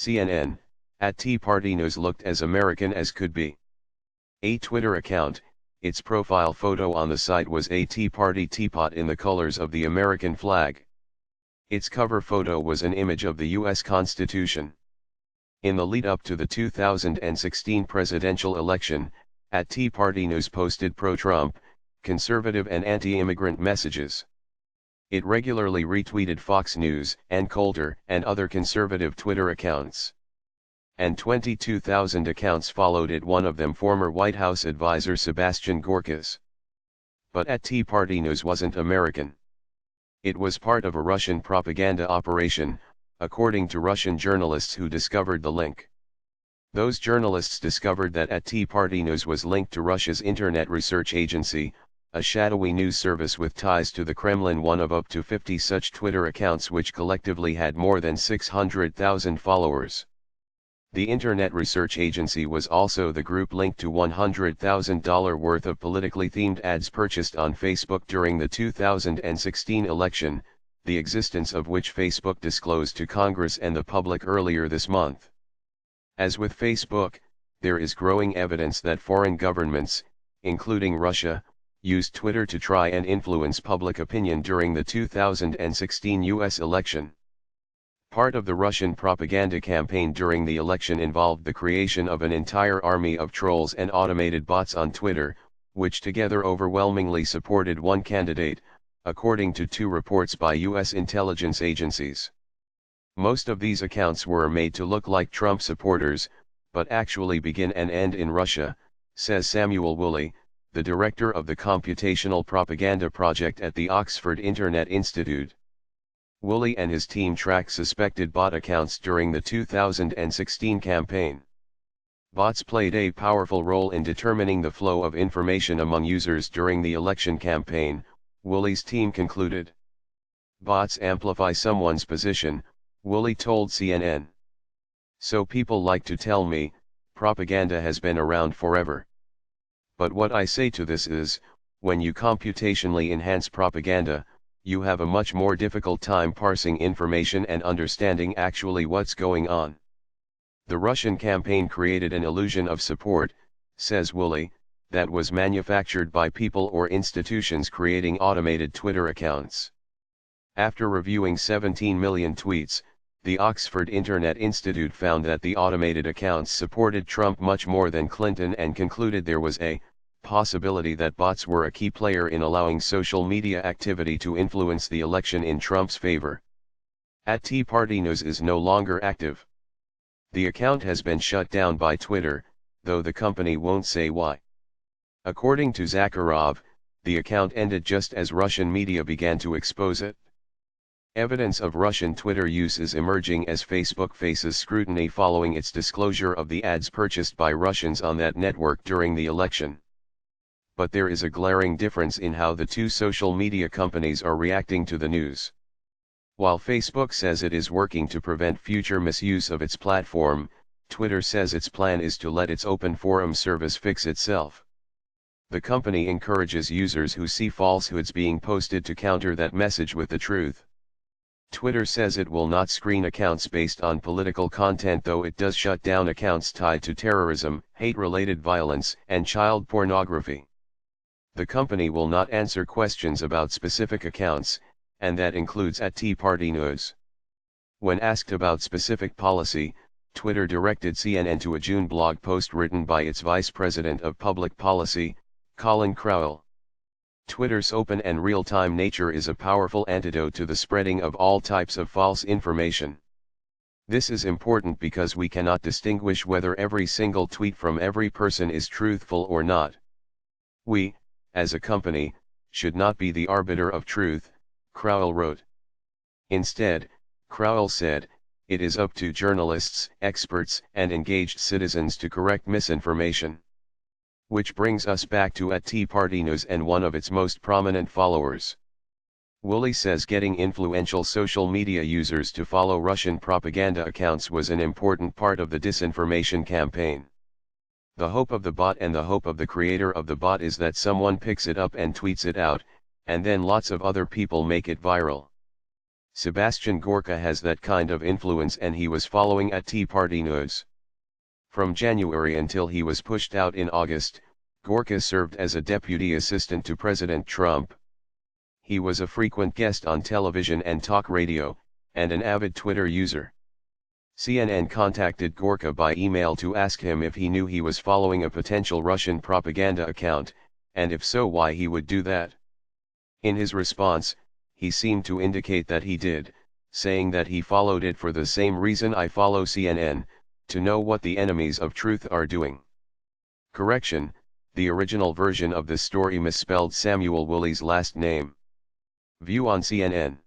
CNN, at Tea Party News looked as American as could be. A Twitter account, its profile photo on the site was a Tea Party teapot in the colors of the American flag. Its cover photo was an image of the U.S. Constitution. In the lead-up to the 2016 presidential election, at Tea Party News posted pro-Trump, conservative and anti-immigrant messages. It regularly retweeted Fox News, and Coulter, and other conservative Twitter accounts. And 22,000 accounts followed it, one of them former White House advisor Sebastian Gorka's. But at Tea Party News wasn't American. It was part of a Russian propaganda operation, according to Russian journalists who discovered the link. Those journalists discovered that at Tea Party News was linked to Russia's Internet Research Agency, a shadowy news service with ties to the Kremlin, one of up to 50 such Twitter accounts which collectively had more than 600,000 followers. The Internet Research Agency was also the group linked to $100,000 worth of politically themed ads purchased on Facebook during the 2016 election, the existence of which Facebook disclosed to Congress and the public earlier this month. As with Facebook, there is growing evidence that foreign governments, including Russia, used Twitter to try and influence public opinion during the 2016 U.S. election. Part of the Russian propaganda campaign during the election involved the creation of an entire army of trolls and automated bots on Twitter, which together overwhelmingly supported one candidate, according to 2 reports by U.S. intelligence agencies. Most of these accounts were made to look like Trump supporters, but actually begin and end in Russia, says Samuel Woolley, the director of the Computational Propaganda Project at the Oxford Internet Institute. Woolley and his team tracked suspected bot accounts during the 2016 campaign. Bots played a powerful role in determining the flow of information among users during the election campaign, Woolley's team concluded. Bots amplify someone's position, Woolley told CNN. So people like to tell me, propaganda has been around forever. But what I say to this is, when you computationally enhance propaganda, you have a much more difficult time parsing information and understanding actually what's going on. The Russian campaign created an illusion of support, says Woolley, that was manufactured by people or institutions creating automated Twitter accounts. After reviewing 17 million tweets, the Oxford Internet Institute found that the automated accounts supported Trump much more than Clinton and concluded there was a possibility that bots were a key player in allowing social media activity to influence the election in Trump's favor. At Tea Party News is no longer active. The account has been shut down by Twitter, though the company won't say why. According to Zakharov, the account ended just as Russian media began to expose it. Evidence of Russian Twitter use is emerging as Facebook faces scrutiny following its disclosure of the ads purchased by Russians on that network during the election. But there is a glaring difference in how the 2 social media companies are reacting to the news. While Facebook says it is working to prevent future misuse of its platform, Twitter says its plan is to let its open forum service fix itself. The company encourages users who see falsehoods being posted to counter that message with the truth. Twitter says it will not screen accounts based on political content, though it does shut down accounts tied to terrorism, hate-related violence, and child pornography. The company will not answer questions about specific accounts, and that includes at Tea Party News. When asked about specific policy, Twitter directed CNN to a June blog post written by its Vice President of Public Policy, Colin Crowell. Twitter's open and real-time nature is a powerful antidote to the spreading of all types of false information. This is important because we cannot distinguish whether every single tweet from every person is truthful or not. We, as a company, should not be the arbiter of truth, Crowell wrote. Instead, Crowell said, it is up to journalists, experts, and engaged citizens to correct misinformation. Which brings us back to at Tea Party News and one of its most prominent followers. Woolley says getting influential social media users to follow Russian propaganda accounts was an important part of the disinformation campaign. The hope of the bot and the hope of the creator of the bot is that someone picks it up and tweets it out, and then lots of other people make it viral. Sebastian Gorka has that kind of influence, and he was following at Tea Party news. From January until he was pushed out in August, Gorka served as a deputy assistant to President Trump. He was a frequent guest on television and talk radio, and an avid Twitter user. CNN contacted Gorka by email to ask him if he knew he was following a potential Russian propaganda account, and if so, why he would do that. In his response, he seemed to indicate that he did, saying that he followed it for the same reason I follow CNN, to know what the enemies of truth are doing. Correction, the original version of the story misspelled Samuel Woolley's last name. View on CNN.